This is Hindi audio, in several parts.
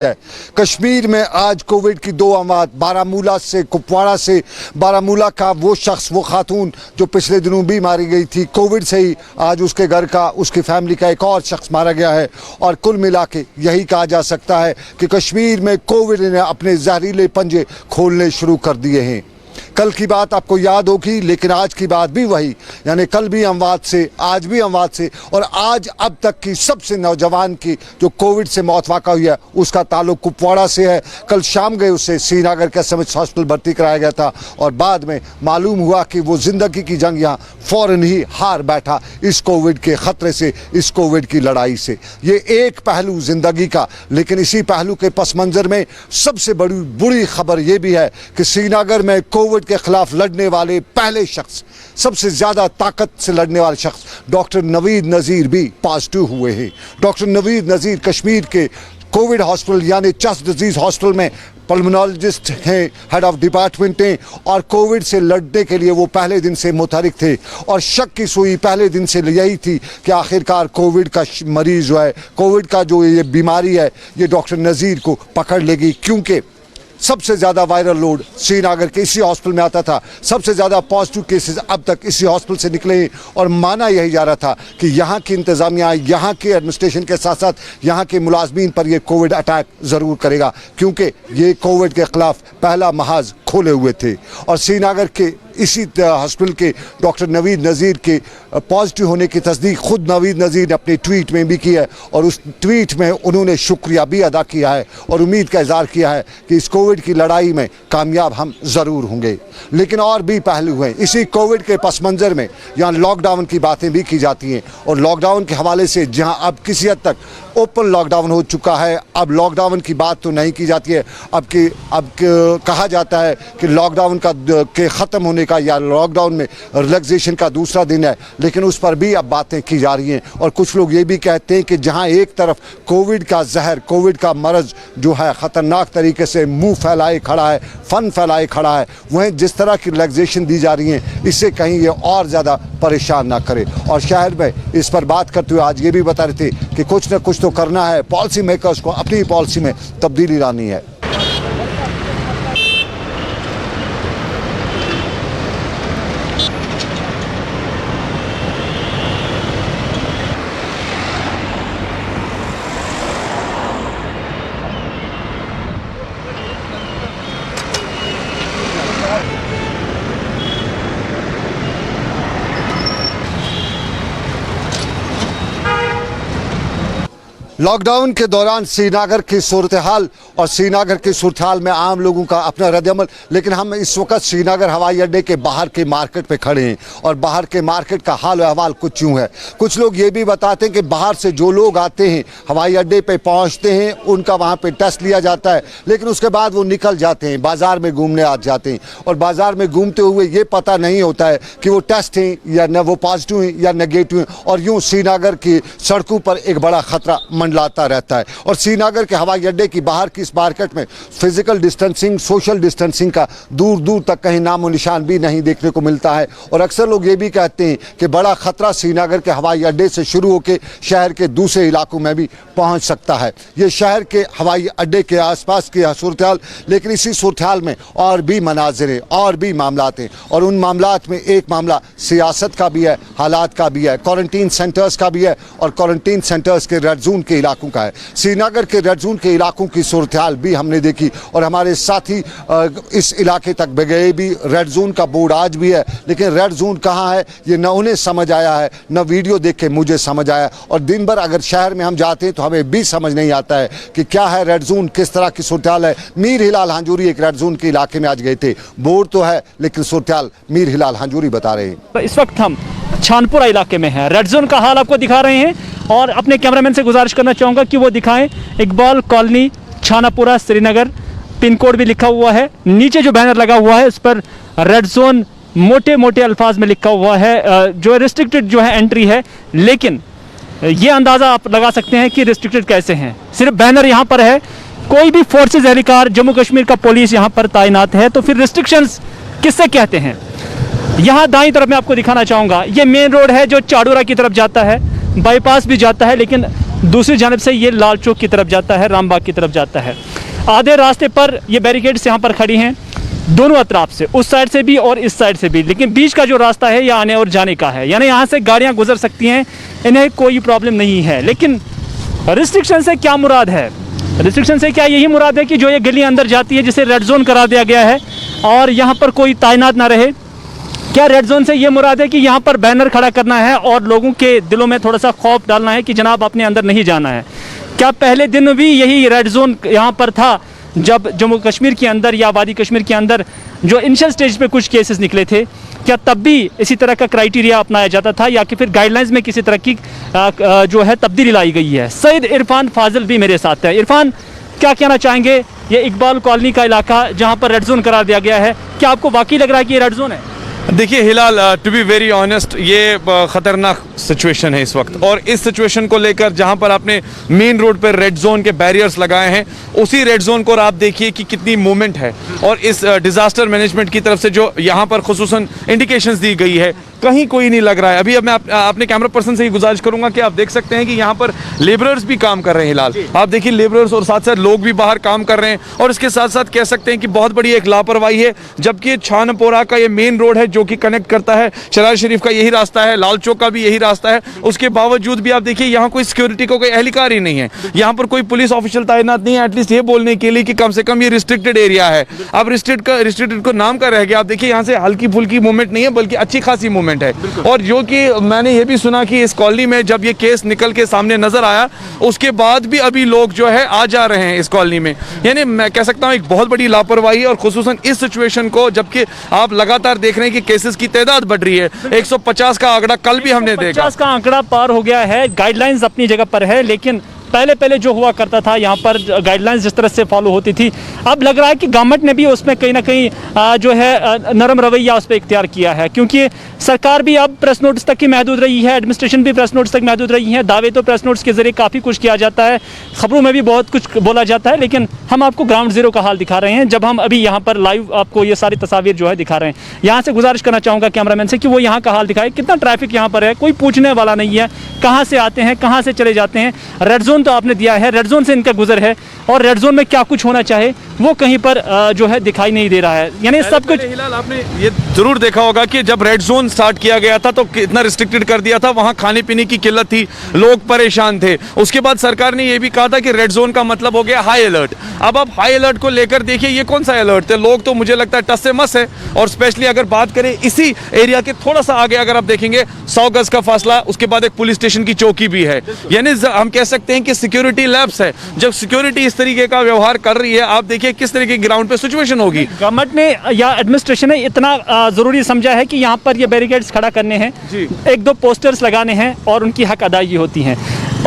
है। कश्मीर में आज कोविड की 2 अमवात, बारामूला से, कुपवाड़ा से। बारामूला का वो शख्स, वो खातून जो पिछले दिनों भी मारी गई थी कोविड से ही, आज उसके घर का, उसकी फैमिली का एक और शख्स मारा गया है। और कुल मिला के यही कहा जा सकता है कि कश्मीर में कोविड ने अपने जहरीले पंजे खोलने शुरू कर दिए हैं। कल की बात आपको याद होगी, लेकिन आज की बात भी वही, यानी कल भी अमवात से, आज भी अमवात से। और आज अब तक की सबसे नौजवान की जो कोविड से मौत वाक़ा हुई है उसका ताल्लुक कुपवाड़ा से है। कल शाम गए उसे श्रीनगर के एसएमएच हॉस्पिटल भर्ती कराया गया था और बाद में मालूम हुआ कि वो ज़िंदगी की जंग यहाँ फ़ौरन ही हार बैठा इस कोविड के ख़तरे से, इस कोविड की लड़ाई से। ये एक पहलू ज़िंदगी का, लेकिन इसी पहलू के पस मंज़र में सबसे बड़ी बुरी खबर ये भी है कि श्रीनगर में कोविड के खिलाफ लड़ने वाले पहले शख्स, सबसे ज्यादा ताकत से लड़ने वाले शख्स डॉक्टर नवीद नज़ीर भी पॉजिटिव हुए हैं। डॉक्टर नवीद नज़ीर कश्मीर के कोविड हॉस्पिटल यानी चेस्ट डिजीज हॉस्पिटल में पल्मोनोलॉजिस्ट हैं, हेड ऑफ डिपार्टमेंट हैं और कोविड से लड़ने के लिए वो पहले दिन से मुतहरिक थे। और शक की सुई पहले दिन से यही थी कि आखिरकार कोविड का मरीज जो है, कोविड का जो ये बीमारी है, ये डॉक्टर नज़ीर को पकड़ लेगी, क्योंकि सबसे ज़्यादा वायरल लोड श्रीनगर के इसी हॉस्पिटल में आता था। सबसे ज़्यादा पॉजिटिव केसेस अब तक इसी हॉस्पिटल से निकले हैं और माना यही जा रहा था कि यहाँ की इंतज़ामिया, यहाँ के एडमिनिस्ट्रेशन के साथ साथ यहाँ के मुलाजमीन पर यह कोविड अटैक ज़रूर करेगा, क्योंकि ये कोविड के ख़िलाफ़ पहला महाज खोले हुए थे। और श्रीनगर के इसी हॉस्पिटल के डॉक्टर नवीद नज़ीर के पॉजिटिव होने की तस्दीक खुद नवीद नज़ीर ने अपने ट्वीट में भी की है और उस ट्वीट में उन्होंने शुक्रिया भी अदा किया है और उम्मीद का इज़हार किया है कि इस कोविड की लड़ाई में कामयाब हम ज़रूर होंगे। लेकिन और भी पहलू हैं इसी कोविड के पस मंज़र में। यहाँ लॉकडाउन की बातें भी की जाती हैं और लॉकडाउन के हवाले से जहाँ अब किसी हद तक ओपन लॉकडाउन हो चुका है, अब लॉकडाउन की बात तो नहीं की जाती है। अब कहा जाता है कि लॉकडाउन के ख़त्म होने का या लॉकडाउन में रिलैक्सेशन का दूसरा दिन है, लेकिन उस पर भी अब बातें की जा रही हैं। और कुछ लोग ये भी कहते हैं कि जहां एक तरफ कोविड का जहर, कोविड का मरज़ जो है ख़तरनाक तरीके से मुंह फैलाए खड़ा है, फन फैलाए खड़ा है, वहीं जिस तरह की रिलैक्सेशन दी जा रही है इससे कहीं ये और ज़्यादा परेशान ना करे। और शहर में इस पर बात करते हुए आज ये भी बता रहे थे कि कुछ न कुछ तो करना है, पॉलिसी मेकर्स को अपनी पॉलिसी में तब्दीली लानी है। लॉकडाउन के दौरान श्रीनगर की सूरत हाल और श्रीनगर की सूरत हाल में आम लोगों का अपना रद्दअमल। लेकिन हम इस वक्त श्रीनगर हवाई अड्डे के बाहर के मार्केट पे खड़े हैं और बाहर के मार्केट का हाल अहवाल कुछ यूँ है। कुछ लोग ये भी बताते हैं कि बाहर से जो लोग आते हैं हवाई अड्डे पे पहुँचते हैं, उनका वहाँ पे टेस्ट लिया जाता है, लेकिन उसके बाद वो निकल जाते हैं, बाज़ार में घूमने आ जाते हैं और बाज़ार में घूमते हुए ये पता नहीं होता है कि वो टेस्ट हैं या न वो पॉजिटिव हैं या नेगेटिव हैं। और यूँ श्रीनगर की सड़कों पर एक बड़ा ख़तरा लाता रहता है। और श्रीनगर के हवाई अड्डे की बाहर की इस मार्केट में फिजिकल डिस्टेंसिंग, सोशल डिस्टेंसिंग का दूर दूर तक कहीं नामो निशान भी नहीं देखने को मिलता है। और अक्सर लोग ये भी कहते हैं कि बड़ा खतरा श्रीनगर के हवाई अड्डे से शुरू होकर शहर के दूसरे इलाकों में भी पहुंच सकता है। ये शहर के हवाई अड्डे के आसपास की सूरत हाल, लेकिन इसी सूरत हाल में और भी मनाजिर हैं और भी मामलात हैं और उन मामलात में एक मामला सियासत का भी है, हालात का भी है, क्वारंटीन सेंटर्स का भी है और क्वारंटीन सेंटर्स के रेड जोन के इलाकों का है। श्रीनगर के रेड जोन के इलाकों की सूरत हाल भी हमने देखी और हमारे साथी इस इलाके तक गए भी। रेड जोन का बोर्ड आज भी है, लेकिन रेड जोन कहाँ है ये न उन्हें समझ आया है, न वीडियो देख के मुझे समझ आया। और दिन भर अगर शहर में हम जाते हैं तो हमें भी समझ नहीं आता है कि क्या है रेड जोन, किस तरह की सूरत हाल है। मीर हिलाल हांजूरी एक रेड जोन के इलाके में आज गए थे, बोर्ड तो है लेकिन सूरत हाल मीर हिलाल हांजूरी बता रहे हैं। इस वक्त हम छानपुरा इलाके में हैं, रेड जोन का हाल आपको दिखा रहे हैं और अपने कैमरामैन से गुजारिश करना चाहूँगा कि वो दिखाएं Iqbal colony, Chanapora, Srinagar, pin code भी लिखा हुआ है। नीचे जो बैनर लगा हुआ है उस पर रेड जोन मोटे मोटे अल्फाज में लिखा हुआ है, जो रिस्ट्रिक्टेड जो है एंट्री है, लेकिन ये अंदाज़ा आप लगा सकते हैं कि रिस्ट्रिक्टेड कैसे हैं। सिर्फ बैनर यहाँ पर है, कोई भी फोर्सेज एहलकार जम्मू कश्मीर का पुलिस यहाँ पर तैनात है, तो फिर रिस्ट्रिक्शंस किससे कहते हैं। यहाँ दाईं तरफ मैं आपको दिखाना चाहूँगा, ये मेन रोड है जो चाड़ूरा की तरफ जाता है, बाईपास भी जाता है, लेकिन दूसरी जानब से ये लाल चौक की तरफ जाता है, रामबाग की तरफ जाता है। आधे रास्ते पर ये बैरिकेड्स यहाँ पर खड़ी हैं, दोनों अतराफ से, उस साइड से भी और इस साइड से भी, लेकिन बीच का जो रास्ता है ये आने और जाने का है, यानी यहाँ से गाड़ियाँ गुजर सकती हैं, इन्हें कोई प्रॉब्लम नहीं है। लेकिन रिस्ट्रिक्शन से क्या मुराद है? रिस्ट्रिक्शन से क्या यही मुराद है कि जो ये गली अंदर जाती है जिसे रेड जोन करा दिया गया है और यहाँ पर कोई तैनात ना रहे? क्या रेड जोन से ये मुराद है कि यहाँ पर बैनर खड़ा करना है और लोगों के दिलों में थोड़ा सा खौफ डालना है कि जनाब अपने अंदर नहीं जाना है? क्या पहले दिन भी यही रेड जोन यहाँ पर था जब जम्मू कश्मीर के अंदर या वादी कश्मीर के अंदर जो इनिशियल स्टेज पे कुछ केसेस निकले थे, क्या तब भी इसी तरह का क्राइटेरिया अपनाया जाता था या कि फिर गाइडलाइंस में किसी तरह की जो है तब्दीली लाई गई है? सैयद इरफान फाजिल भी मेरे साथ है। इरफान, क्या कहना चाहेंगे? ये इकबाल कॉलोनी का इलाका जहाँ पर रेड जोन करार दिया गया है, क्या आपको वाकई लग रहा है कि ये रेड जोन है? देखिए हिलाल, टू बी वेरी ऑनेस्ट, ये ख़तरनाक सिचुएशन है इस वक्त, और इस सिचुएशन को लेकर जहां पर आपने मेन रोड पर रेड जोन के बैरियर्स लगाए हैं, उसी रेड जोन को आप देखिए कि कितनी मूवमेंट है, और इस डिज़ास्टर मैनेजमेंट की तरफ से जो यहां पर खुसूसन इंडिकेशंस दी गई है, कहीं कोई नहीं लग रहा है। अभी अब मैं अपने कैमरा पर्सन से ही गुजारिश करूंगा कि आप देख सकते हैं कि यहाँ पर लेबरर्स भी काम कर रहे हैं हिलाल, आप देखिए लेबरर्स और साथ साथ लोग भी बाहर काम कर रहे हैं, और इसके साथ साथ कह सकते हैं कि बहुत बड़ी एक लापरवाही है, जबकि छानपोरा का ये मेन रोड है जो कि कनेक्ट करता है शरार शरीफ का यही रास्ता है, लाल चौक का भी यही रास्ता है, उसके बावजूद भी आप देखिए यहाँ कोई सिक्योरिटी को कोई एहलकार ही नहीं है, यहाँ पर कोई पुलिस ऑफिशियल तैनात नहीं है एटलीस्ट ये बोलने के लिए कि कम से कम ये रिस्ट्रिक्टेड एरिया है। अब रिस्ट्रिक्टेड को नाम का रह गया, आप देखिए यहाँ से हल्की फुल्की मूवमेंट नहीं है बल्कि अच्छी खासी मूवमेंट है। और जो कि मैंने ये भी सुना कि इस कॉलोनी में जब ये केस निकल के सामने नजर आया उसके बाद भी अभी लोग जो है आ जा रहे हैं इस कॉलोनी में, यानी मैं कह सकता हूँ एक बहुत बड़ी लापरवाही, और खुसूसन इस सिचुएशन को जबकि आप लगातार देख रहे हैं कि केसेस की तादाद बढ़ रही है, 150 का आंकड़ा कल भी हमने देखा, 50 का आंकड़ा पार हो गया है। गाइडलाइंस अपनी जगह पर है, लेकिन पहले जो हुआ करता था यहाँ पर गाइडलाइंस जिस तरह से फॉलो होती थी, अब लग रहा है कि गवर्नमेंट ने भी उसमें कहीं ना कहीं जो है नरम रवैया उस पर इख्तियार किया है, क्योंकि सरकार भी अब प्रेस नोटिस तक ही महदूद रही है, एडमिनिस्ट्रेशन भी प्रेस नोटिस तक महदूद रही है। दावे तो प्रेस नोटिस के जरिए काफ़ी कुछ किया जाता है, खबरों में भी बहुत कुछ बोला जाता है, लेकिन हम आपको ग्राउंड जीरो का हाल दिखा रहे हैं जब हम अभी यहाँ पर लाइव आपको ये सारी तस्वीर जो है दिखा रहे हैं। यहाँ से गुजारिश करना चाहूँगा कैमरामैन से कि वो यहाँ का हाल दिखाए, कितना ट्रैफिक यहाँ पर है, कोई पूछने वाला नहीं है, कहाँ से आते हैं कहाँ से चले जाते हैं। रेड जोन तो आपने दिया है, रेड जोन से इनका गुजर है, और रेड जोन में क्या कुछ होना चाहे वो कहीं पर जो है दिखाई नहीं दे रहा है, यानी सब कुछ। हिलाल, आपने ये जरूर देखा होगा कि जब रेड जोन स्टार्ट किया गया था तो कितना रिस्ट्रिक्टेड कर दिया था, वहां खाने पीने की किल्लत थी, लोग परेशान थे। उसके बाद सरकार ने ये भी कहा था कि रेड जोन का मतलब हो गया हाई अलर्ट। अब आप हाई अलर्ट को लेकर देखिए ये कौन सा अलर्ट थे, लोग तो मुझे लगता है टस से मस है। और स्पेशली अगर बात करें इसी एरिया के थोड़ा सा आगे अगर आप देखेंगे 100 गज का फासला, उसके बाद एक पुलिस स्टेशन की चौकी भी है, यानी हम कह सकते हैं कि सिक्योरिटी लैप्स है। जब सिक्योरिटी इस तरीके का व्यवहार कर रही है, आप देखिए किस तरीके की ग्राउंड पे सिचुएशन होगी। गवर्नमेंट ने या एडमिनिस्ट्रेशन ने इतना जरूरी समझा है कि यहाँ पर ये बैरिकेड्स खड़ा करने हैं, एक दो पोस्टर्स लगाने हैं और उनकी हक अदायगी होती हैं,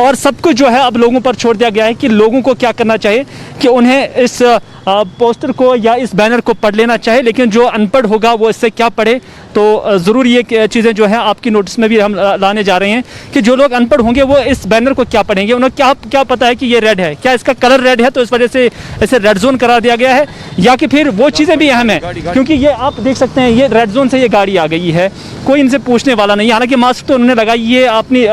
और सब कुछ जो है अब लोगों पर छोड़ दिया गया है कि लोगों को क्या करना चाहिए कि उन्हें इस पोस्टर को या इस बैनर को पढ़ लेना चाहिए, लेकिन जो अनपढ़ होगा वो इससे क्या पढ़े। तो ज़रूर ये चीज़ें जो है आपकी नोटिस में भी हम लाने जा रहे हैं कि जो लोग अनपढ़ होंगे वो इस बैनर को क्या पढ़ेंगे, उन्हें क्या पता है कि ये रेड है, क्या इसका कलर रेड है तो इस वजह से इसे रेड जोन करा दिया गया है, या कि फिर वो चीज़ें भी अहम है क्योंकि ये आप देख सकते हैं ये रेड जोन से ये गाड़ी आ गई है, कोई इनसे पूछने वाला नहीं। हालांकि मास्क तो उन्होंने लगाई है अपनी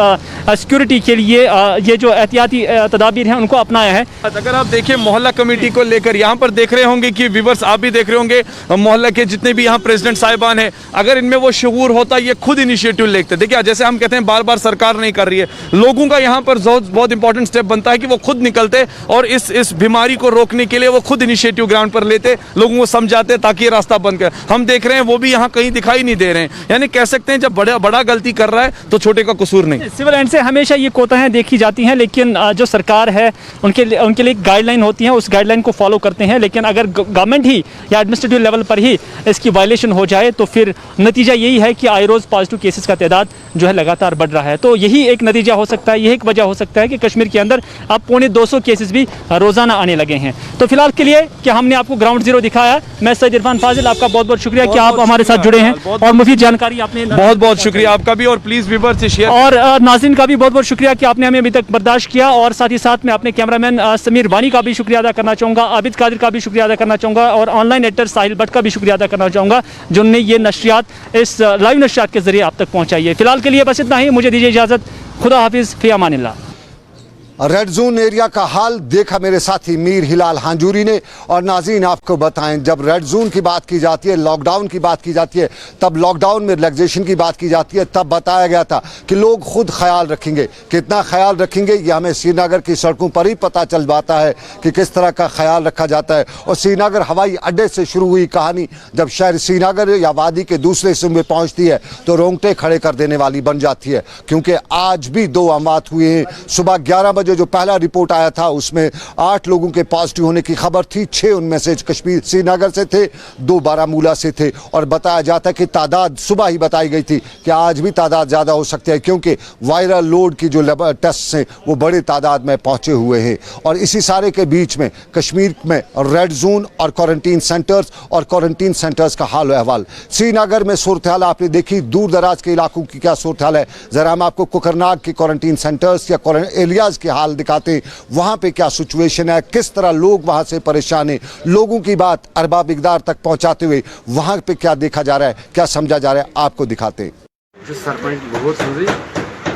सिक्योरिटी के लिए, ये जो एहतियाती तदाबीर हैं उनको अपनाया है। अगर आप देखिए मोहल्ला कमेटी को लेकर यहाँ पर देख रहे होंगे कि व्यूअर्स आप भी देख रहे होंगे, मोहल्ला के जितने भी यहाँ प्रेसिडेंट साहिबान हैं, अगर इनमें वो शऊर होता ये खुद इनिशिएटिव लेते। देखिए जैसे हम कहते हैं बार बार सरकार नहीं कर रही है, लोगों का यहाँ पर बहुत इंपॉर्टेंट स्टेप बनता है कि वो खुद निकलते और इस बीमारी को रोकने के लिए वो खुद इनिशिएटिव ग्राउंड पर लेते, लोगों को समझाते ताकि ये रास्ता बंद कर। हम देख रहे हैं वो भी यहाँ कहीं दिखाई नहीं दे रहे हैं, यानी कह सकते हैं जब बड़ा गलती कर रहा है तो छोटे का कसूर नहीं। सिविल एंड से हमेशा ये कोताहियां देखी जाती हैं, लेकिन जो सरकार है उनके लिए गाइडलाइन होती है, उस गाइडलाइन को फॉलो करते हैं, लेकिन अगर गवर्नमेंट ही या एडमिनिस्ट्रेटिव लेवल पर ही इसकी वायलेशन हो जाए तो फिर नतीजा यही है कि आए रोज़ पॉजिटिव केसेस का तादाद जो है लगातार बढ़ रहा है। तो यही एक नतीजा हो सकता है, यही एक वजह हो सकता है कि कश्मीर के अंदर अब 250 केसेस भी रोजाना आने लगे हैं। तो फिलहाल के लिए कि हमने आपको ग्राउंड जीरो दिखाया, मैं सैयद इरफान फाजिल आपका बहुत बहुत शुक्रिया कि आप हमारे साथ जुड़े हैं और मुफीद जानकारी आपने बहुत शुक्रिया आपका भी, और प्लीज व्यूअर्स से शेयर, और नाज़रीन का भी बहुत बहुत शुक्रिया कि आपने हमें अभी तक बर्दाश्त किया, और साथ ही साथ मैं अपने कैमरामैन समीर वानी का भी शुक्रिया अदा करना चाहूँगा, आबिद कादिर का भी शुक्रिया अदा करना चाहूँगा, और ऑनलाइन एडिटर साहिल भट्ट का भी शुक्रिया अदा करना चाहूँगा जिन्होंने ये नशरियात इस लाइव नशरियात के जरिए आप तक पहुँचाई है। फिलहाल के लिए बस इतना ही, मुझे दीजिए इजाज़त, खुदा हाफिज़, फ़ी अमानिल्लाह। रेड जोन एरिया का हाल देखा मेरे साथी मीर हिलाल हांजूरी ने। और नाज़रीन आपको बताएं, जब रेड जोन की बात की जाती है, लॉकडाउन की बात की जाती है, तब लॉकडाउन में रिलैक्सेशन की बात की जाती है, तब बताया गया था कि लोग खुद ख्याल रखेंगे। कितना ख्याल रखेंगे ये हमें श्रीनगर की सड़कों पर ही पता चल पाता है कि किस तरह का ख्याल रखा जाता है। और श्रीनगर हवाई अड्डे से शुरू हुई कहानी जब शहर श्रीनगर या वादी के दूसरे हिस्से में पहुंचती है तो रोंगटे खड़े कर देने वाली बन जाती है, क्योंकि आज भी 2 अमवात हुए हैं। सुबह 11 बजे जो पहला रिपोर्ट आया था उसमें 8 लोगों के पॉजिटिव होने की खबर थी। 6 उनमें से कश्मीर श्रीनगर से थे, 2 बारामूला से थे। और बताया जाता है कि तादाद सुबह ही बताई गई थी कि आज भी तादाद ज़्यादा हो सकती है, क्योंकि वायरल लोड की जो टेस्ट हैं वो बड़े तादाद में पहुंचे हुए हैं। और इसी सारे के बीच में कश्मीर में रेड जोन और क्वारंटीन सेंटर्स का हाल अहवाल। श्रीनगर में सूरत हाल आपने देखी, दूर दराज के इलाकों की क्या सूरत हाल है, ज़रा हम आपको कोकरनाग के क्वारंटीन सेंटर्स या एरियाज के हाल दिखाते हैं। वहाँ पे क्या सिचुएशन है, किस तरह लोग वहाँ से परेशान हैं, लोगों की बात अरबाब इक़दार तक पहुँचाते हुए वहाँ पे क्या देखा जा रहा है, क्या समझा जा रहा है, आपको दिखाते हैं।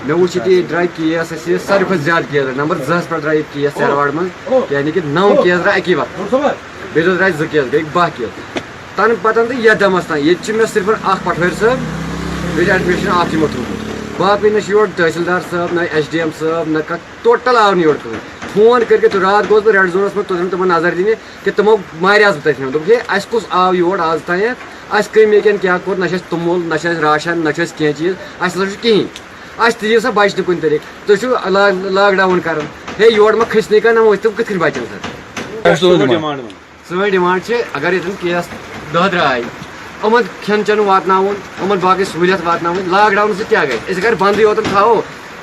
मे वो ड्राइव केस सारे खुद ज्यादा केस नंबर 10 पर ड्राइव केस सरवाड़ मन यानी कि 9 केस द्राय अकी वक्त बे द्राय 2 केस गई 12 केस तन पतन तो यदमस तान ये मे सिर्फ अख पटवार साहब बे एडमिशन आप थोड़ा बाकी न योर तहसीलदार साहब न SDM साहब न टोटल आव योर फोन करके तो रात गोस रेड जोनस में तुम तुम नजर दिन कि तुमो मारे तथन दोपे अस कुछ आव योर आज तान अस कमी क्या कोर न तुमुल न राशन न कह चीज अस कहें अस तीव सा बच कुन तरीक तुम लॉकडाउन कर हे योर मा खसने का नमो तुम कथ बचन सर सोन डिमांड अगर ये केस 10 द्राय यमन खेन चेन वातन बाकी सहूलियत वातन लॉकडाउन से क्या गई अगर बंद योतन थो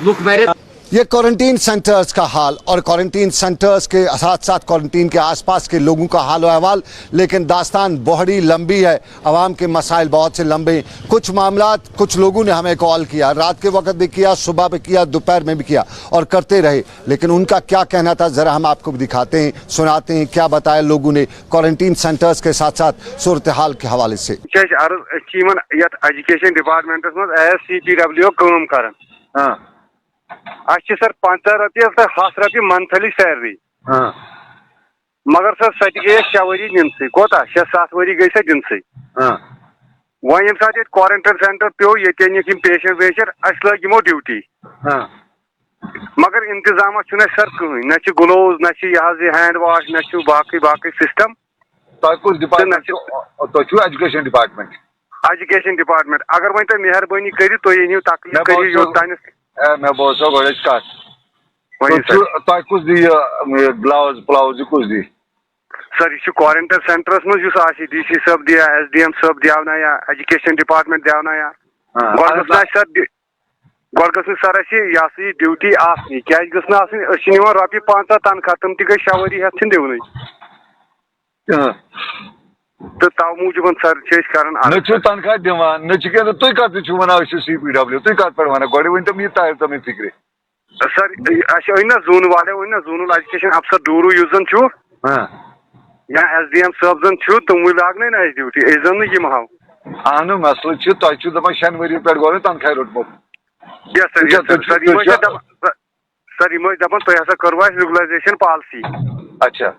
लुक मरे। ये क्वारंटीन सेंटर्स का हाल और क्वारंटीन सेंटर्स के साथ साथ क्वारंटीन के आसपास के लोगों का हाल अहवाल। लेकिन दास्तान बड़ी लंबी है, आवाम के मसाइल बहुत से लंबे हैं। कुछ मामलात कुछ लोगों ने हमें कॉल किया, रात के वक्त भी किया, सुबह भी किया, दोपहर में भी किया और करते रहे। लेकिन उनका क्या कहना था ज़रा हम आपको दिखाते हैं, सुनाते हैं क्या बताया लोगों ने क्वारंटीन सेंटर्स के साथ साथ सूरत हाल के हवाले से। एजुकेशन डिपार्टमेंट CPW काम कर सर 5 रपये 10 रपये मंथली सैलरी मगर सर सत गई 6 वरी दिन कोता 6-7 वरी गई दिन वो ये साथ क्वारंटाइन सेंटर पे ये पेशेंट वेशेंट लग यमो ड्यूटी मगर इंतजाम सर कहीं न ग्लोव न हैंड वाश न बाकी सिस्टम एजुकेशन डिपार्टमेंट अगर वो तुम मेहरबानी कर तकलीफ कर मैं बोलता हूँ ग्लाउज कुछ दी सर यह क्वारंटाइन सेंटरस मज DC साहब दिया SDM साहब दिया या एजुकेशन डिपार्टमेंट दिया गो सर यह ड्यूटी आसनी क्या रपये 5 तनख्वाह तुम तक 6 वरी हेन दिवन तो तव मूजूब सर कर तनख्वाह दिवान न तुम कत वन CPW तुम कत पे वन गो वन तुम यह तमें फिक्र सर ना जोन वाले वन जोनल एजुकेशन अफसर डूरू या SDM साहब जन तुम लागन ना ड्यूटी जन यम हाव अहन मसल तुम 6 वरी पे गो तनख्वाह रोटमुत सर यम दपान तुम हसा करवा रेगुलराइजेशन पॉलिसी अच्छा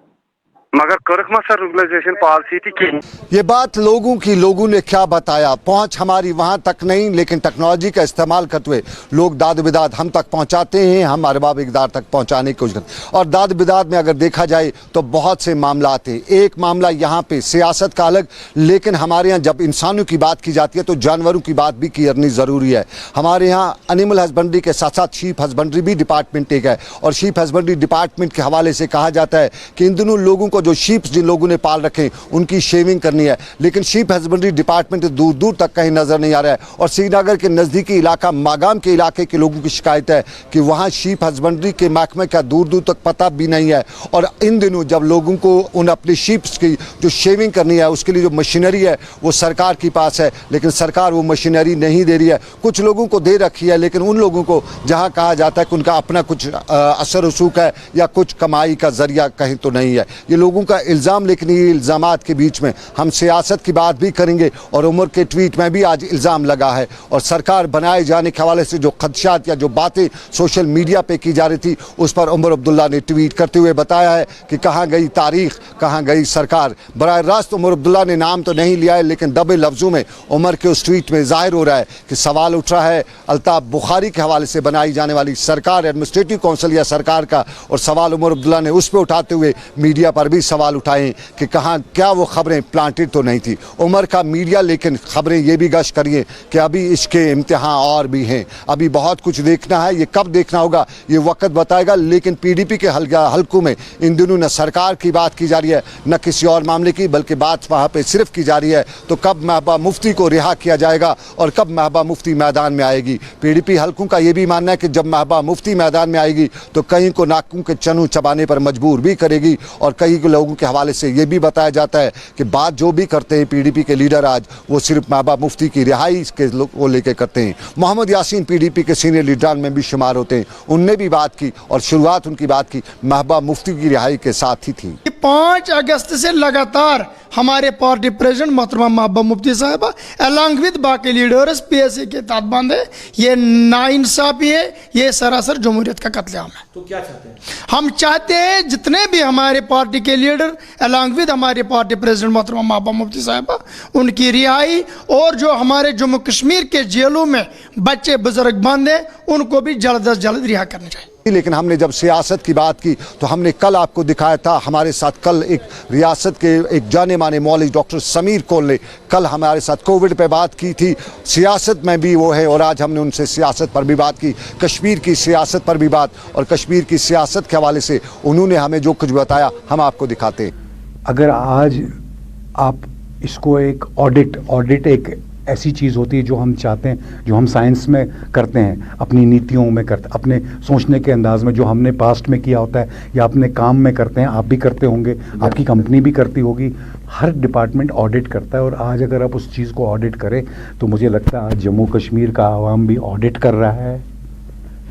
मगर करक मा सर रेगुलराइजेशन पॉलिसी थी कि ये बात लोगों ने क्या बताया। पहुंच हमारी वहां तक नहीं, लेकिन टेक्नोलॉजी का इस्तेमाल करते हुए लोग दाद बिदाद हम तक पहुंचाते हैं, हम अरबाब इक़दार तक पहुंचाने की कोशिश करते हैं। और दाद बिदाद में अगर देखा जाए तो बहुत से मामला थे। एक मामला यहाँ पे सियासत का अलग, लेकिन हमारे यहाँ जब इंसानों की बात की जाती है तो जानवरों की बात भी करनी ज़रूरी है। हमारे यहाँ एनिमल हस्बेंड्री के साथ साथ शीप हस्बेंड्री भी डिपार्टमेंट एक है और शीप हस्बेंड्री डिपार्टमेंट के हवाले से कहा जाता है कि इन दोनों लोगों को जो शीप्स जिन लोगों ने पाल रखे उनकी शेविंग करनी है, लेकिन शीप हस्बेंड्री डिपार्टमेंट दूर दूर तक कहीं नजर नहीं आ रहा है। और श्रीनगर के नज़दीकी इलाका मागाम के इलाके के लोगों की शिकायत है कि वहाँ शीप हस्बेंड्री के महकमे का दूर दूर तक पता भी नहीं है। और इन दिनों जब लोगों को उन अपनी शीप्स की जो शेविंग करनी है उसके लिए जो मशीनरी है वो सरकार के पास है, लेकिन सरकार वो मशीनरी नहीं दे रही है। कुछ लोगों को दे रखी है, लेकिन उन लोगों को जहाँ कहा जाता है कि उनका अपना कुछ असर रसूख है या कुछ कमाई का जरिया कहीं तो नहीं है। ये लोगों लोगों का इल्ज़ाम, लेकिन ये इल्ज़ामात के बीच में हम सियासत की बात भी करेंगे। और उमर के ट्वीट में भी आज इल्ज़ाम लगा है और सरकार बनाए जाने के हवाले से जो खदशात या जो बातें सोशल मीडिया पे की जा रही थी उस पर उमर अब्दुल्ला ने ट्वीट करते हुए बताया है कि कहाँ गई तारीख, कहाँ गई सरकार। बराह रास्त उमर अब्दुल्ला ने नाम तो नहीं लिया है, लेकिन दबे लफ्ज़ों में उमर के उस ट्वीट में ज़ाहिर हो रहा है कि सवाल उठ रहा है अल्ताफ़ बुखारी के हवाले से बनाई जाने वाली सरकार, एडमिनिस्ट्रेटिव काउंसिल या सरकार का, और सवाल उमर अब्दुल्ला ने उस पर उठाते हुए मीडिया पर भी सवाल उठाए कि कहाँ क्या वो खबरें प्लांटेड तो नहीं थी उमर का मीडिया। लेकिन खबरें ये भी गश करिए कि अभी इसके इम्तिहान और भी हैं, अभी बहुत कुछ देखना है। ये कब देखना होगा ये वक्त बताएगा। लेकिन पीडीपी के हलकों में इन दिनों न सरकार की बात की जा रही है न किसी और मामले की, बल्कि बात वहाँ पे सिर्फ की जा रही है तो कब महबूबा मुफ्ती को रिहा किया जाएगा और कब महबूबा मुफ्ती मैदान में आएगी। पीडीपी हलकों का ये भी मानना है कि जब महबूबा मुफ्ती मैदान में आएगी तो कहीं को नाकों के चनू चबाने पर मजबूर भी करेगी। और कई लोगों के हवाले से ये भी बताया जाता है कि बात जो भी करते हैं पीडीपी के लीडर आज वो सिर्फ महबूबा मुफ्ती की रिहाई के को लेकर करते हैं। मोहम्मद यासीन पीडीपी के सीनियर लीडरान में भी शुमार होते हैं, उनने भी बात की और शुरुआत उनकी बात की महबूबा मुफ्ती की रिहाई के साथ ही थी। 5 अगस्त से लगातार हमारे पार्टी प्रेसिडेंट मोहतरमा महबूबा मुफ्ती साहबा अलॉन्ग विद बाकी लीडर्स पीएससी के तहत बंद है। ये नाइंसाफी है, ये सरासर जमहूरियत का कत्लेआम है। तो क्या चाहते हैं? हम चाहते हैं जितने भी हमारे पार्टी के लीडर अलॉन्ग विद हमारे पार्टी प्रेसिडेंट मोहतरमा महबूबा मुफ्ती साहबा उनकी रिहाई, और जो हमारे जम्मू कश्मीर के जेलों में बच्चे बुजुर्ग बंद हैं उनको भी जल्द अज जल्द रिहा करना चाहिए। लेकिन हमने जब सियासत की बात की तो हमने कल आपको दिखाया था, हमारे साथ कल एक रियासत के एक जाने माने मौलवी डॉक्टर समीर कौल ने कल हमारे साथ कोविड पे बात की थी। सियासत में भी वो है और आज हमने उनसे सियासत पर भी बात की, कश्मीर की सियासत पर भी बात, और कश्मीर की सियासत के हवाले से उन्होंने हमें जो कुछ बताया हम आपको दिखाते हैं। अगर आज आप इसको एक ऑडिट एक ऐसी चीज़ होती है जो हम चाहते हैं, जो हम साइंस में करते हैं, अपनी नीतियों में करते, अपने सोचने के अंदाज में, जो हमने पास्ट में किया होता है या अपने काम में करते हैं, आप भी करते होंगे, आपकी कंपनी भी करती होगी, हर डिपार्टमेंट ऑडिट करता है। और आज अगर आप उस चीज़ को ऑडिट करें तो मुझे लगता है आज जम्मू कश्मीर का आवाम भी ऑडिट कर रहा है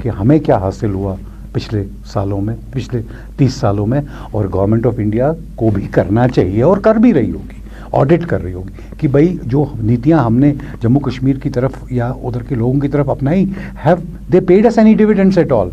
कि हमें क्या हासिल हुआ पिछले सालों में, पिछले 30 सालों में, और गवर्नमेंट ऑफ इंडिया को भी करना चाहिए और कर भी रही होगी, ऑडिट कर रही होगी कि भाई जो नीतियां हमने जम्मू कश्मीर की तरफ या उधर के लोगों की तरफ अपनाई, have they paid us any dividends at all.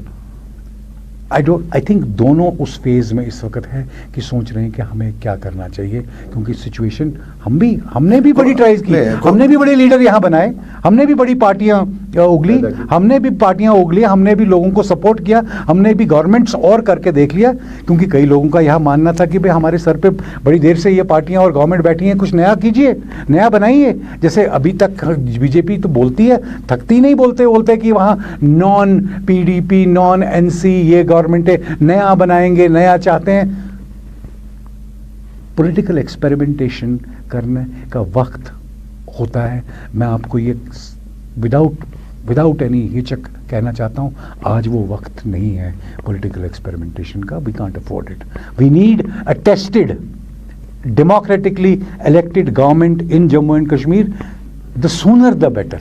I think दोनों उस फेज में इस वक्त है कि सोच रहे हैं कि हमें क्या करना चाहिए, क्योंकि सिचुएशन हमने भी बड़ी ट्राइज की, हमने भी बड़े लीडर यहाँ बनाए, हमने भी बड़ी पार्टियां उगली, हमने भी लोगों को सपोर्ट किया, हमने भी गवर्नमेंट्स और करके देख लिया, क्योंकि कई लोगों का यह मानना था कि भाई हमारे सर पे बड़ी देर से ये पार्टियां और गवर्नमेंट बैठी हैं, कुछ नया कीजिए, नया बनाइए। जैसे अभी तक बीजेपी तो बोलती है, थकती नहीं, बोलते कि वहाँ नॉन पीडीपी नॉन एनसी ये गवर्नमेंट है, नया बनाएंगे, नया चाहते हैं। पॉलिटिकल एक्सपेरिमेंटेशन करने का वक्त होता है। मैं आपको ये विदाउट एनी हिचक कहना चाहता हूं, आज वो वक्त नहीं है पॉलिटिकल एक्सपेरिमेंटेशन का। We can't afford it. We need a tested democratically elected government in Jammu and Kashmir. The sooner the better.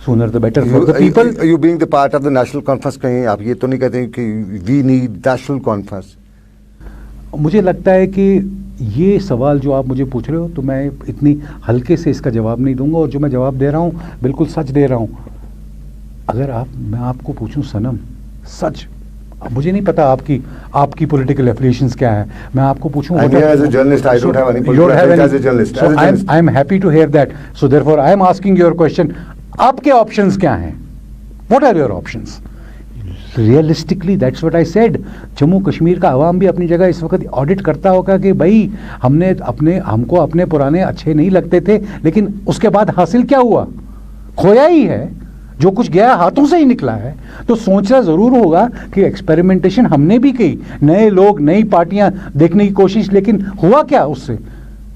Sooner the better for the people. You being the part of the national conference, कहीं आप ये तो नहीं कहते कि we need national conference? मुझे लगता है कि ये सवाल जो आप मुझे पूछ रहे हो तो मैं इतनी हल्के से इसका जवाब नहीं दूंगा, और जो मैं जवाब दे रहा हूँ बिल्कुल सच दे रहा हूँ। अगर मैं आपको पूछूं सनम, सच मुझे नहीं पता आपकी पॉलिटिकल एफिलिएशंस क्या है, मैं आपको पूछूं as a journalist I don't have any political affiliation as a journalist. So I am happy to hear that. So therefore I am asking your question. आपके ऑप्शंस क्या हैं? What are your options? Realistically that's what I said. Jammu Kashmir का अवाम भी अपनी जगह इस वक्त ऑडिट करता होगा कि भाई हमको अपने पुराने अच्छे नहीं लगते थे, लेकिन उसके बाद हासिल क्या हुआ? खोया ही है, जो कुछ गया हाथों से ही निकला है। तो सोचना जरूर होगा कि एक्सपेरिमेंटेशन हमने भी की, नए लोग नई पार्टियां देखने की कोशिश, लेकिन हुआ क्या उससे?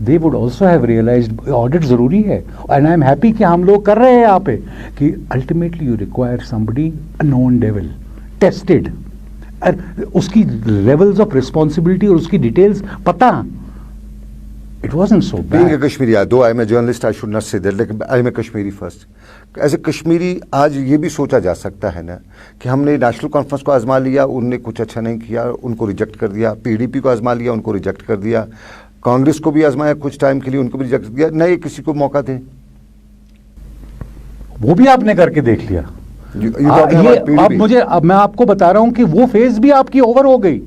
They would also have realised audit जरूरी है। एंड आई एम हैप्पी कि हम लोग कर रहे हैं यहाँ पे कि ultimately you require somebody a known devil, tested, उसकी लेवल्स ऑफ रिस्पॉन्सिबिलिटी और उसकी डिटेल्स पता। It wasn't so bad. Being a Kashmiri, though I'm a journalist, I should not say that. Like, I'm a Kashmiri first. As a Kashmiri आज ये भी सोचा जा सकता है ना कि हमने नेशनल कॉन्फ्रेंस को आजमा लिया, उनने कुछ अच्छा नहीं किया, उनको रिजेक्ट कर दिया, पीडीपी को आजमा लिया, उनको रिजेक्ट कर दिया, कांग्रेस को भी आजमाया कुछ टाइम के लिए, उनको भी रिजेक्ट कर दिया, नए किसी को मौका दें। वो भी आपने करके देख लिया। ये अब मैं आपको बता रहा हूं कि वो फेज भी आपकी ओवर हो गई।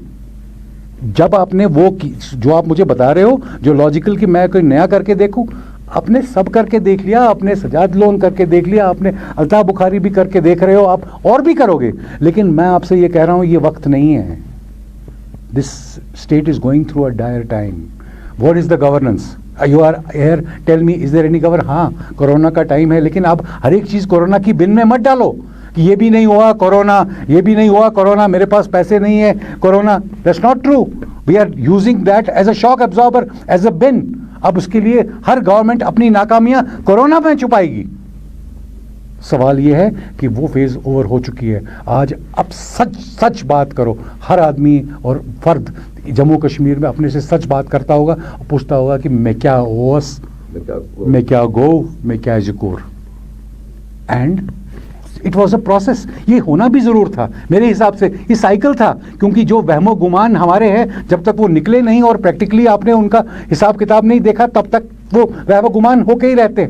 जब आपने वो जो आप मुझे बता रहे हो, जो लॉजिकल कि मैं कोई नया करके देखूं, आपने सब करके देख लिया, आपने सजाद लोन करके देख लिया, आपने अल्ताफ बुखारी भी करके देख रहे हो, आप और भी करोगे। लेकिन मैं आपसे ये कह रहा हूं, ये वक्त नहीं है। This state is going through a dire time. What is the governance? You are here, tell me, is there any govern? हाँ, कोरोना का टाइम है, लेकिन आप हर एक चीज कोरोना की बिन में मत डालो कि ये भी नहीं हुआ कोरोना, ये भी नहीं हुआ कोरोना, मेरे पास पैसे नहीं है corona. That's not true. We are using that as a shock absorber, as a bin. अब उसके लिए हर गवर्नमेंट अपनी नाकामियां कोरोना में छुपाएगी। सवाल यह है कि वो फेज ओवर हो चुकी है। आज अब सच सच बात करो। हर आदमी और फर्द जम्मू कश्मीर में अपने से सच बात करता होगा, पूछता होगा कि मैं क्या ओस, मैं क्या गो, मैं क्या जिकोर। And it was a process. ये होना भी जरूर था मेरे हिसाब से, ये साइकिल था, क्योंकि जो वहमो गुमान हमारे हैं, जब तक वो निकले नहीं और प्रैक्टिकली आपने उनका हिसाब किताब नहीं देखा, तब तक वो वहमो गुमान होके ही रहते।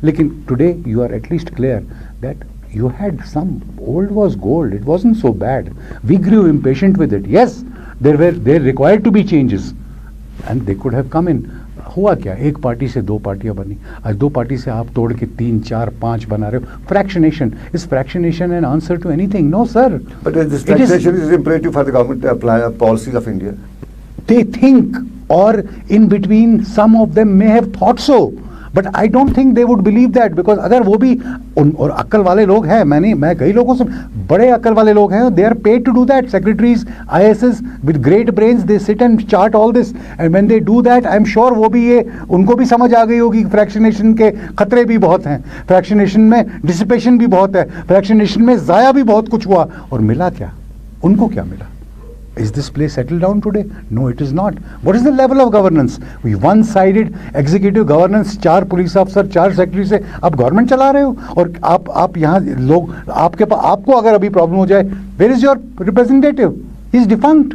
लेकिन today you are at least clear that you had some old was gold. It wasn't so bad. We grew impatient with it. Yes, there required to be changes and they could have come in. हुआ क्या? एक पार्टी से दो पार्टियां बनी, आज दो पार्टी से आप तोड़ के 3, 4, 5 बना रहे हो। Fractionation, is fractionation an answer to anything? No sir. But this fractionation is imperative for the government policies of India. They think, or in between some of them may have thought so, but I don't think they would believe that, because अगर वो भी और अक्ल वाले लोग हैं, मैं कई लोगों से, बड़े अक्ल वाले लोग हैं, they are paid to do that. Secretaries, ISs with great brains, they sit and chart all this, and when they do that, I'm sure वो भी ये उनको भी समझ आ गई होगी फ्रैक्शनेशन के खतरे भी बहुत हैं, फ्रैक्शनेशन में डिसिपेशन भी बहुत है, फ्रैक्शनेशन में ज़ाया भी बहुत कुछ हुआ। और मिला क्या? उनको क्या मिला? Is this place settled down today? No, it is not. What is the level of governance? We one-sided executive governance, 4 police अफसर, 4 सेक्रेटरी से आप गवर्नमेंट चला रहे हो, और आप यहाँ लोग आपको अगर अभी प्रॉब्लम हो जाए, where is your representative? He is defunct.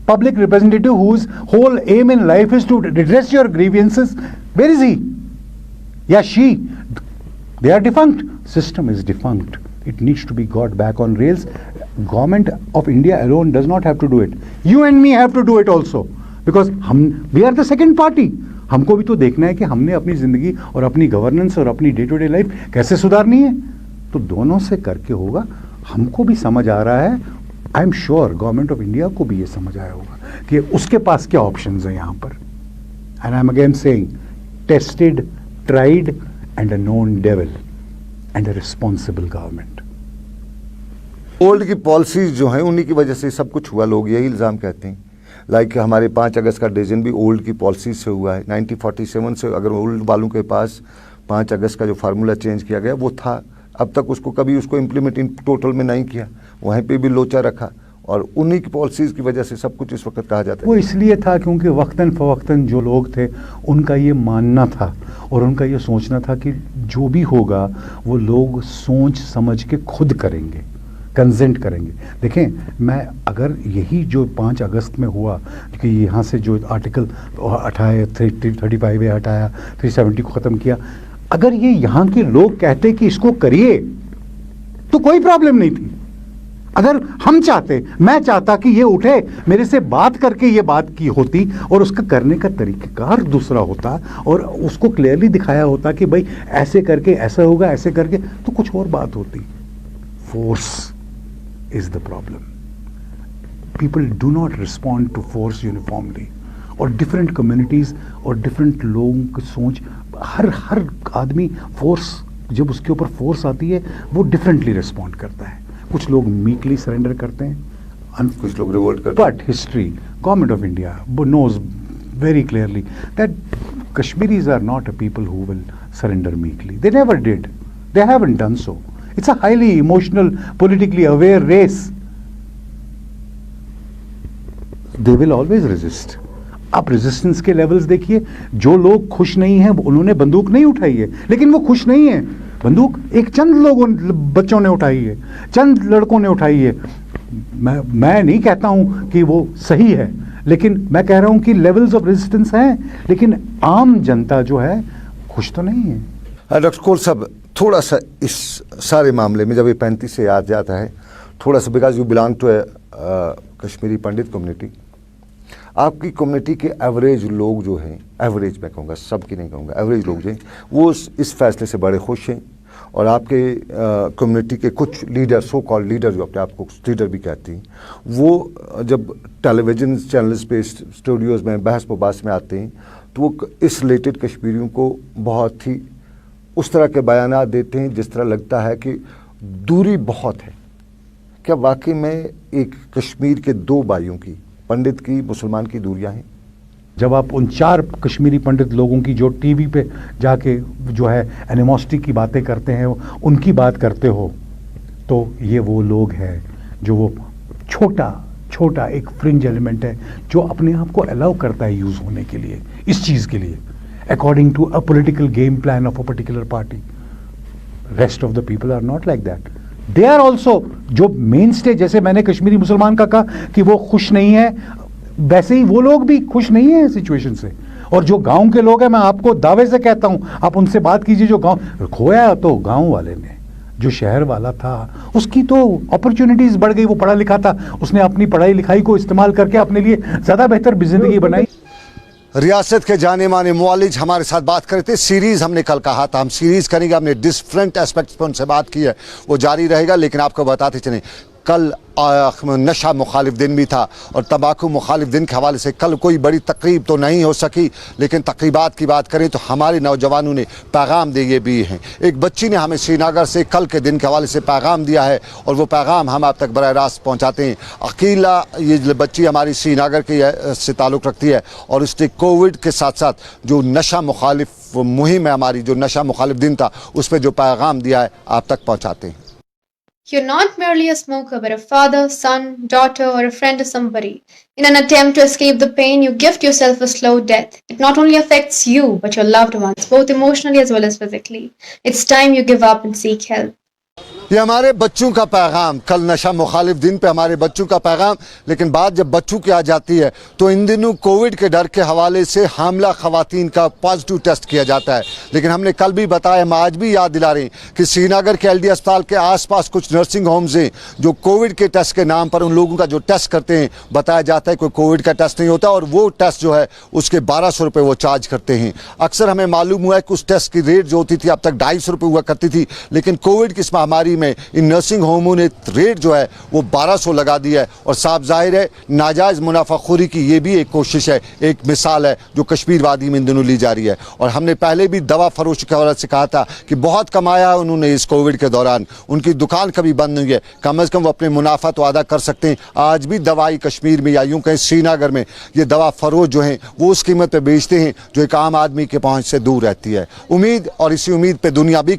Public representative whose whole aim in life is to redress your grievances, where is he? Yeah, she. They are defunct. System is defunct. It needs to be got back on rails. Government of India alone does not have to do it. You and me have to do it also, because we are the second party. हमको भी तो देखना है कि हमने अपनी जिंदगी और अपनी गवर्नेंस और अपनी डे टू डे लाइफ कैसे सुधारनी है। तो दोनों से करके होगा। हमको भी समझ आ रहा है, I am sure government of India को भी ये समझ आया होगा कि उसके पास क्या ऑप्शंस हैं यहाँ पर। And I am again saying, tested, tried and a known devil and a responsible government. Old की पॉलिसीज जो हैं उन्हीं की वजह से सब कुछ हुआ, लोग यही इल्ज़ाम कहते हैं। लाइक हमारे 5 अगस्त का डिसीजन भी ओल्ड की पॉलिसीज से हुआ है। 1947 से अगर ओल्ड वालों के पास 5 अगस्त का जो फार्मूला चेंज किया गया वो था, अब तक उसको कभी उसको इम्प्लीमेंट इन टोटल में नहीं किया, वहीं पे भी लोचा रखा, और उन्हीं की पॉलिसीज़ की वजह से सब कुछ इस वक्त कहा जाता है। वो इसलिए था क्योंकि वक्तन फ़वक्तन जो लोग थे उनका ये मानना था और उनका ये सोचना था कि जो भी होगा वो लोग सोच समझ के खुद करेंगे, कंसेंट करेंगे। देखें, मैं अगर यही जो 5 अगस्त में हुआ कि यहाँ से जो आर्टिकल हटाया, 335 हटाया, 370 को ख़त्म किया, अगर ये यहाँ के लोग कहते कि इसको करिए तो कोई प्रॉब्लम नहीं थी। अगर हम चाहते, मैं चाहता कि ये उठे, मेरे से बात करके ये बात की होती और उसका करने का तरीक़ाकार दूसरा होता और उसको क्लियरली दिखाया होता कि भाई ऐसे करके ऐसा होगा, ऐसे करके, तो कुछ और बात होती। Force is the problem. People do not respond to force uniformly. और different communities और different लोगों की सोच, हर आदमी फोर्स, जब उसके ऊपर फोर्स आती है वो differently respond करता है। कुछ लोग meekly surrender करते हैं, कुछ लोग revolt करते हैं। But history, government of India knows very clearly that Kashmiris are not a people who will surrender meekly. They never did. They haven't done so. It's a highly emotional, politically aware race. They will always resist. आप रेजिस्टेंस के लेवल्स देखिए, जो लोग खुश नहीं हैं उन्होंने बंदूक नहीं उठाई है, लेकिन वो खुश नहीं है, बंदूक एक चंद लोगों बच्चों ने उठाई है, चंद लड़कों ने उठाई है। मैं नहीं कहता हूं कि वो सही है, लेकिन मैं कह रहा हूं कि लेवल्स ऑफ रेजिस्टेंस हैं, लेकिन आम जनता जो है खुश तो नहीं है। डॉक्टर कोल साहब, थोड़ा सा इस सारे मामले में जब ये 35 से याद जाता है, थोड़ा सा, because you belong to Kashmiri Pandit community, आपकी कम्युनिटी के एवरेज लोग जो हैं, एवरेज मैं कहूँगा, सबकी नहीं कहूँगा, एवरेज लोग जो हैं वो इस फैसले से बड़े खुश हैं, और आपके कम्युनिटी के कुछ लीडर, सो कॉल्ड लीडर, जो अपने आप को लीडर भी कहती हैं, वो जब टेलीविज़न चैनल्स पे स्टूडियोज़ में बहस मुबास में आते हैं तो वो इस रिलेटेड कश्मीरियों को बहुत ही उस तरह के बयानात देते हैं जिस तरह लगता है कि दूरी बहुत है। क्या वाकई में एक कश्मीर के दो भाइयों की, पंडित की, मुसलमान की दूरियां हैं? जब आप उन 4 कश्मीरी पंडित लोगों की जो टीवी पे जाके जो है एनिमोसिटी की बातें करते हैं, उनकी बात करते हो, तो ये वो लोग हैं जो वो छोटा एक फ्रिंज एलिमेंट है जो अपने आप को अलाउ करता है यूज होने के लिए, इस चीज के लिए, according to a political game plan of a particular party. Rest of the people are not like that. They are also, जो मेन स्टेज, जैसे मैंने कश्मीरी मुसलमान का कहा कि वो खुश नहीं है, वैसे ही वो लोग भी खुश नहीं है सिचुएशन से। और जो गांव के लोग हैं, मैं आपको दावे से कहता हूं, आप उनसे बात कीजिए, जो गांव खोया तो गांव वाले ने, जो शहर वाला था उसकी तो अपॉर्चुनिटीज बढ़ गई, वो पढ़ा लिखा था, उसने अपनी पढ़ाई लिखाई को इस्तेमाल करके अपने लिए ज्यादा बेहतर जिंदगी बनाई। रियासत के जाने माने मुआलिज हमारे साथ बात कर रहे थे। सीरीज़ हमने कल कहा था हम सीरीज़ करेंगे, हमने डिफरेंट एस्पेक्ट्स पर उनसे बात की है, वो जारी रहेगा। लेकिन आपको बताते चलें, कल नशा मुखालिफ दिन भी था, और तंबाकू मुखालिफ दिन के हवाले से कल कोई बड़ी तकरीब तो नहीं हो सकी, लेकिन तकरीबात की बात करें तो हमारे नौजवानों ने पैगाम दिए भी हैं। एक बच्ची ने हमें श्रीनगर से कल के दिन के हवाले से पैगाम दिया है, और वो पैगाम हम आप तक बराह रास्त पहुँचाते हैं। अकीला ये बच्ची हमारी श्रीनगर की से ताल्लुक़ रखती है, और उसने कोविड के साथ साथ जो नशा मुखालिफ मुहिम है हमारी, जो नशा मुखालिफ दिन था, उस पर जो पैगाम दिया है आप तक पहुँचाते हैं। You're not merely a smoker, but a father, son, daughter, or a friend to somebody. In an attempt to escape the pain, you gift yourself a slow death. It not only affects you, but your loved ones, both emotionally as well as physically. It's time you give up and seek help. ये हमारे बच्चों का पैगाम, कल नशा मुखालिफ दिन पे हमारे बच्चों का पैगाम। लेकिन बात जब बच्चों की आ जाती है तो इन दिनों कोविड के डर के हवाले से हामला खवातीन का पॉजिटिव टेस्ट किया जाता है। लेकिन हमने कल भी बताया, हम आज भी याद दिला रहे हैं कि श्रीनगर के LD अस्पताल के आसपास कुछ नर्सिंग होम्स हैं जो कोविड के टेस्ट के नाम पर उन लोगों का जो टेस्ट करते हैं, बताया जाता है कोई कोविड का टेस्ट नहीं होता, और वो टेस्ट जो है उसके 1200 रुपये वो चार्ज करते हैं। अक्सर हमें मालूम हुआ है कि उस टेस्ट की रेट जो होती थी अब तक 250 रुपये हुआ करती थी, लेकिन कोविड की इस महामारी में इन नर्सिंग होमों ने रेट जो है वो 1200 लगा दिया है। और साफ जाहिर है नाजायज़ मुनाफाखोरी की ये भी एक कोशिश है, एक मिसाल है जो कश्मीर वादी में इन दिनों ली जा रही है। और हमने पहले भी दवा फरोश के हवाले से कहा था कि बहुत कमाया है उन्होंने इस कोविड के दौरान, उनकी दुकान कभी बंद नहीं है, कम से कम वो अपने मुनाफा तो अदा कर सकते हैं। आज भी दवाई कश्मीर में या यूँ कहें श्रीनगर में ये दवा फरोश जो हैं वो उस कीमत पर बेचते हैं जो एक आम आदमी के पहुँच से दूर रहती है। उम्मीद और इसी उम्मीद पर दुनिया भी